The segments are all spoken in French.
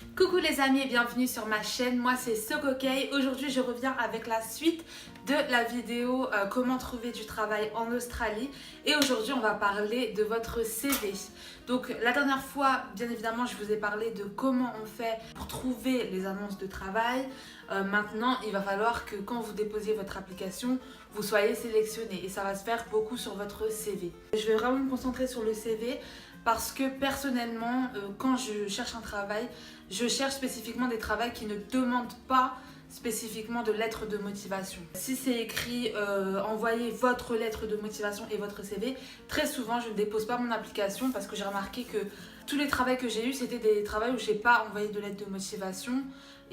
Coucou les amis et bienvenue sur ma chaîne, moi c'est Sokokay. Aujourd'hui je reviens avec la suite de la vidéo comment trouver du travail en Australie. Et aujourd'hui on va parler de votre CV. Donc la dernière fois bien évidemment je vous ai parlé de comment on fait pour trouver les annonces de travail. Maintenant il va falloir que quand vous déposiez votre application vous soyez sélectionné et ça va se faire beaucoup sur votre CV. Je vais vraiment me concentrer sur le CV. Parce que personnellement, quand je cherche un travail, je cherche spécifiquement des travails qui ne demandent pas spécifiquement de lettre de motivation. Si c'est écrit envoyez votre lettre de motivation et votre CV, très souvent je ne dépose pas mon application parce que j'ai remarqué que tous les travaux que j'ai eus, c'était des travaux où j'ai pas envoyé de lettre de motivation.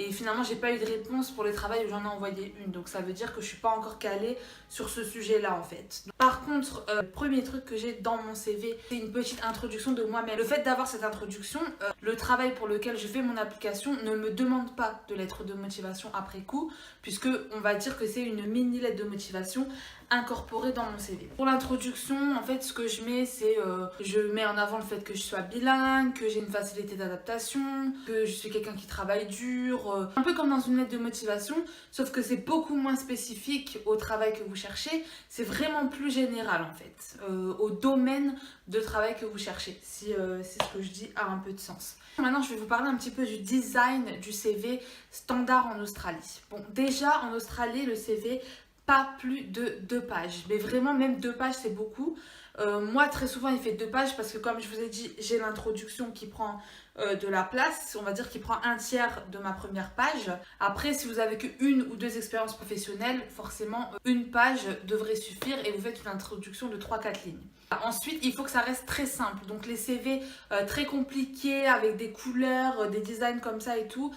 Et finalement, j'ai pas eu de réponse pour les travaux où j'en ai envoyé une. Donc ça veut dire que je suis pas encore calée sur ce sujet-là en fait. Par contre, le premier truc que j'ai dans mon CV, c'est une petite introduction de moi-même. Le fait d'avoir cette introduction, le travail pour lequel je fais mon application ne me demande pas de lettre de motivation après coup, puisque on va dire que c'est une mini lettre de motivation incorporée dans mon CV. Pour l'introduction, en fait, ce que je mets, c'est je mets en avant le fait que je sois bilingue, que j'ai une facilité d'adaptation, que je suis quelqu'un qui travaille dur, un peu comme dans une lettre de motivation, sauf que c'est beaucoup moins spécifique au travail que vous cherchez, c'est vraiment plus général en fait, au domaine de travail que vous cherchez, si ce que je dis a un peu de sens. Maintenant, je vais vous parler un petit peu du design du CV standard en Australie. Bon, déjà en Australie, le CV pas plus de 2 pages. Mais vraiment, même 2 pages, c'est beaucoup. Moi, très souvent, il fait 2 pages parce que, comme je vous ai dit, j'ai l'introduction qui prend de la place. On va dire qu'il prend un tiers de ma première page. Après, si vous avez qu'une ou deux expériences professionnelles, forcément, une page devrait suffire et vous faites une introduction de 3-4 lignes. Ensuite, il faut que ça reste très simple. Donc, les CV très compliqués avec des couleurs, des designs comme ça et tout,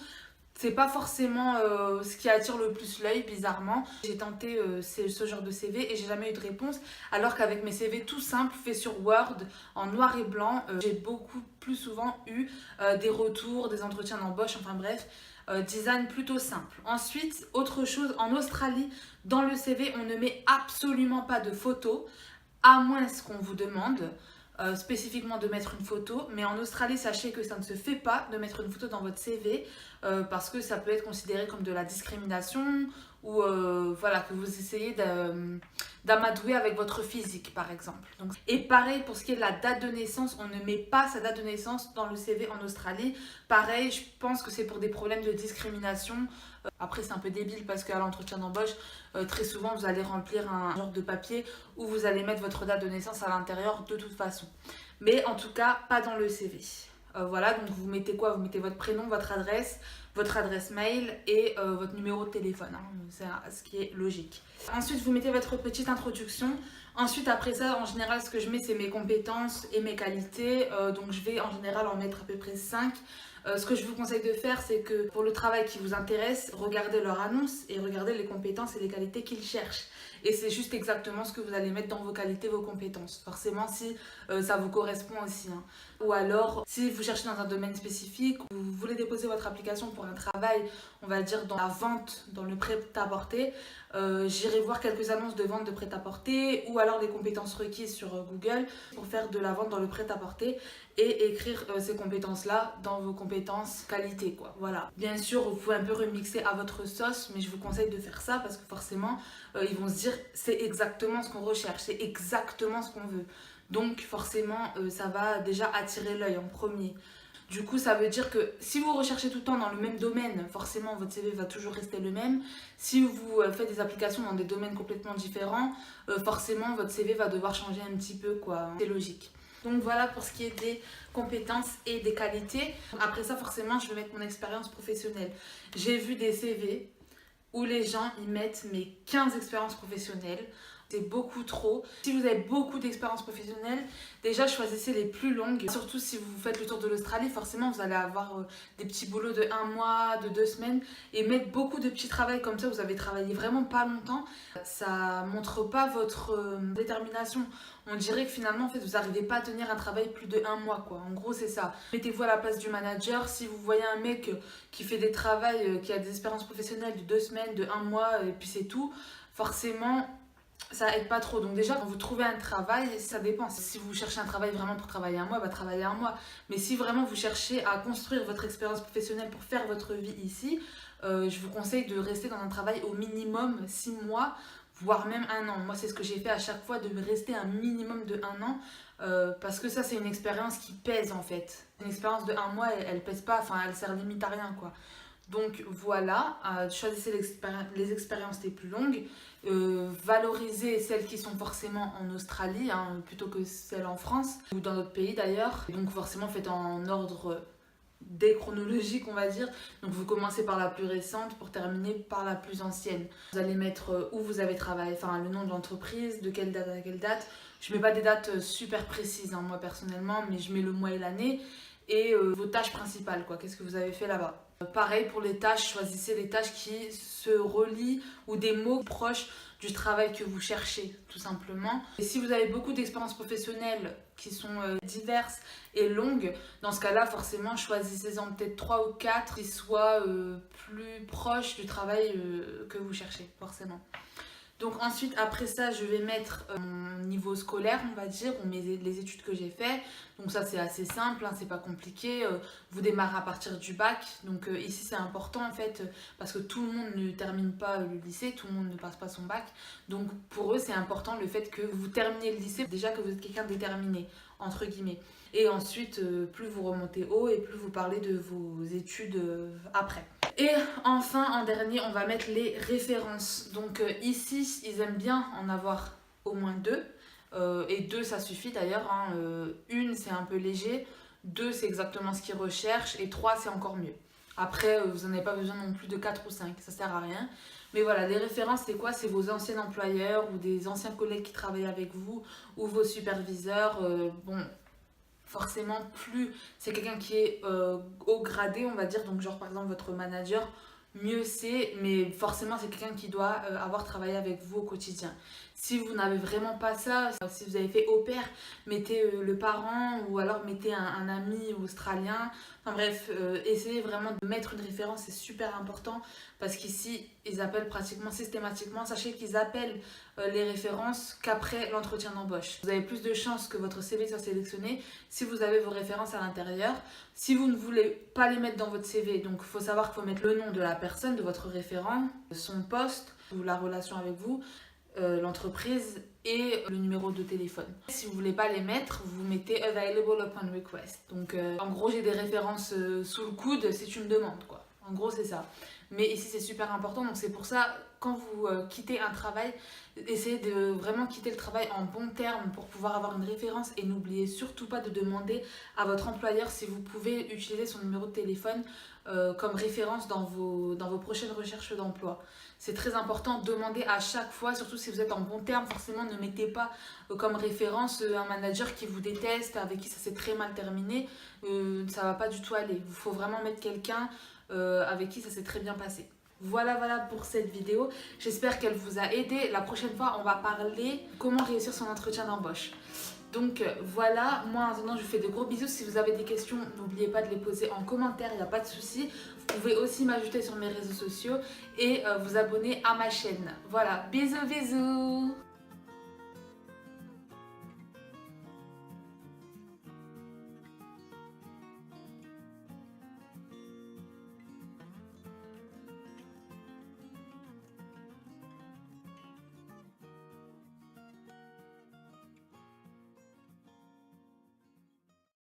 c'est pas forcément ce qui attire le plus l'œil, bizarrement. J'ai tenté ce genre de CV et j'ai jamais eu de réponse. Alors qu'avec mes CV tout simples, faits sur Word, en noir et blanc, j'ai beaucoup plus souvent eu des retours, des entretiens d'embauche, enfin bref, design plutôt simple. Ensuite, autre chose, en Australie, dans le CV, on ne met absolument pas de photos, à moins qu'on vous demande. Spécifiquement de mettre une photo, mais en Australie sachez que ça ne se fait pas de mettre une photo dans votre CV parce que ça peut être considéré comme de la discrimination ou voilà, que vous essayez d'amadouer avec votre physique par exemple. Donc, et pareil pour ce qui est de la date de naissance, on ne met pas sa date de naissance dans le CV en Australie. Pareil, je pense que c'est pour des problèmes de discrimination. Après c'est un peu débile parce qu'à l'entretien d'embauche, très souvent vous allez remplir un genre de papier où vous allez mettre votre date de naissance à l'intérieur de toute façon. Mais en tout cas, pas dans le CV. Voilà, donc vous mettez quoi? Vous mettez votre prénom, votre adresse mail et votre numéro de téléphone. Hein. C'est ce qui est logique. Ensuite, vous mettez votre petite introduction. Ensuite, après ça, en général, ce que je mets, c'est mes compétences et mes qualités. Donc, je vais en général en mettre à peu près 5. Ce que je vous conseille de faire, c'est que pour le travail qui vous intéresse, regardez leur annonce et regardez les compétences et les qualités qu'ils cherchent. Et c'est juste exactement ce que vous allez mettre dans vos qualités, vos compétences. Forcément, si ça vous correspond aussi. Hein. Ou alors, si vous cherchez dans un domaine spécifique, vous voulez déposer votre application pour un travail, on va dire dans la vente, dans le prêt-à-porter, j'irai voir quelques annonces de vente de prêt-à-porter ou alors les compétences requises sur Google pour faire de la vente dans le prêt-à-porter et écrire ces compétences-là dans vos compétences qualité, quoi. Voilà. Bien sûr, vous pouvez un peu remixer à votre sauce, mais je vous conseille de faire ça parce que forcément, ils vont se dire c'est exactement ce qu'on recherche, c'est exactement ce qu'on veut. Donc forcément, ça va déjà attirer l'œil en premier. Du coup, ça veut dire que si vous recherchez tout le temps dans le même domaine, forcément votre CV va toujours rester le même. Si vous faites des applications dans des domaines complètement différents, forcément votre CV va devoir changer un petit peu, quoi. C'est logique. Donc voilà pour ce qui est des compétences et des qualités. Après ça, forcément, je vais mettre mon expérience professionnelle. J'ai vu des CV où les gens y mettent mes 15 expériences professionnelles. C'est beaucoup trop. Si vous avez beaucoup d'expérience professionnelle, déjà choisissez les plus longues. Surtout si vous faites le tour de l'Australie, forcément vous allez avoir des petits boulots de 1 mois, de 2 semaines et mettre beaucoup de petits travails comme ça, vous avez travaillé vraiment pas longtemps. Ça montre pas votre détermination. On dirait que finalement en fait, vous n'arrivez pas à tenir un travail plus de 1 mois quoi. En gros c'est ça. Mettez-vous à la place du manager. Si vous voyez un mec qui fait des travails, qui a des expériences professionnelles de 2 semaines, de 1 mois et puis c'est tout, forcément ça aide pas trop. Donc déjà, quand vous trouvez un travail, ça dépend. Si vous cherchez un travail vraiment pour travailler un mois, bah travaillez un mois. Mais si vraiment vous cherchez à construire votre expérience professionnelle pour faire votre vie ici, je vous conseille de rester dans un travail au minimum 6 mois, voire même un an. Moi, c'est ce que j'ai fait à chaque fois, de rester un minimum de un an, parce que ça, c'est une expérience qui pèse en fait. Une expérience de un mois, elle pèse pas, enfin, elle sert limite à rien, quoi. Donc voilà, choisissez les expériences les plus longues, valorisez celles qui sont forcément en Australie, hein, plutôt que celles en France ou dans d'autres pays d'ailleurs. Donc forcément faites en ordre déchronologique, on va dire. Donc vous commencez par la plus récente pour terminer par la plus ancienne. Vous allez mettre où vous avez travaillé, enfin le nom de l'entreprise, de quelle date à quelle date. Je mets pas des dates super précises, hein, moi personnellement, mais je mets le mois et l'année et vos tâches principales, quoi. Qu'est-ce que vous avez fait là-bas. Pareil pour les tâches, choisissez des tâches qui se relient ou des mots proches du travail que vous cherchez, tout simplement. Et si vous avez beaucoup d'expériences professionnelles qui sont diverses et longues, dans ce cas-là, forcément, choisissez-en peut-être 3 ou 4 qui soient plus proches du travail que vous cherchez, forcément. Donc ensuite, après ça, je vais mettre mon niveau scolaire, on va dire, ou les études que j'ai fait. Donc ça, c'est assez simple, hein, c'est pas compliqué. Vous démarrez à partir du bac. Donc ici, c'est important en fait, parce que tout le monde ne termine pas le lycée, tout le monde ne passe pas son bac. Donc pour eux, c'est important le fait que vous terminez le lycée, déjà que vous êtes quelqu'un de déterminé, entre guillemets. Et ensuite, plus vous remontez haut et plus vous parlez de vos études après. Et enfin, en dernier, on va mettre les références. Donc ici, ils aiment bien en avoir au moins 2. Et 2, ça suffit d'ailleurs, hein. 1, c'est un peu léger. 2, c'est exactement ce qu'ils recherchent. Et 3, c'est encore mieux. Après, vous n'en avez pas besoin non plus de 4 ou 5. Ça sert à rien. Mais voilà, les références, c'est quoi? C'est vos anciens employeurs ou des anciens collègues qui travaillent avec vous ou vos superviseurs. Bon, forcément, plus c'est quelqu'un qui est haut gradé, on va dire, donc genre par exemple votre manager, mieux c'est, mais forcément c'est quelqu'un qui doit avoir travaillé avec vous au quotidien. Si vous n'avez vraiment pas ça, si vous avez fait au pair, mettez le parent ou alors mettez un ami australien. Enfin bref, essayez vraiment de mettre une référence, c'est super important parce qu'ici ils appellent pratiquement systématiquement. Sachez qu'ils appellent les références qu'après l'entretien d'embauche. Vous avez plus de chances que votre CV soit sélectionné si vous avez vos références à l'intérieur. Si vous ne voulez pas les mettre dans votre CV, donc il faut savoir qu'il faut mettre le nom de la personne, de votre référent, son poste ou la relation avec vous, l'entreprise et le numéro de téléphone. Si vous voulez pas les mettre, vous mettez available upon request. Donc en gros, j'ai des références sous le coude si tu me demandes, quoi. En gros, c'est ça. Mais ici, c'est super important. Donc c'est pour ça, quand vous quittez un travail, essayez de vraiment quitter le travail en bon terme pour pouvoir avoir une référence. Et n'oubliez surtout pas de demander à votre employeur si vous pouvez utiliser son numéro de téléphone comme référence dans vos prochaines recherches d'emploi. C'est très important, demandez à chaque fois, surtout si vous êtes en bon terme, forcément ne mettez pas comme référence un manager qui vous déteste, avec qui ça s'est très mal terminé, ça va pas du tout aller. Il faut vraiment mettre quelqu'un avec qui ça s'est très bien passé. Voilà pour cette vidéo, j'espère qu'elle vous a aidé. La prochaine fois, on va parler comment réussir son entretien d'embauche. Donc voilà, moi en attendant je vous fais de gros bisous. Si vous avez des questions, n'oubliez pas de les poser en commentaire, il n'y a pas de souci. Vous pouvez aussi m'ajouter sur mes réseaux sociaux et vous abonner à ma chaîne. Voilà, bisous bisous.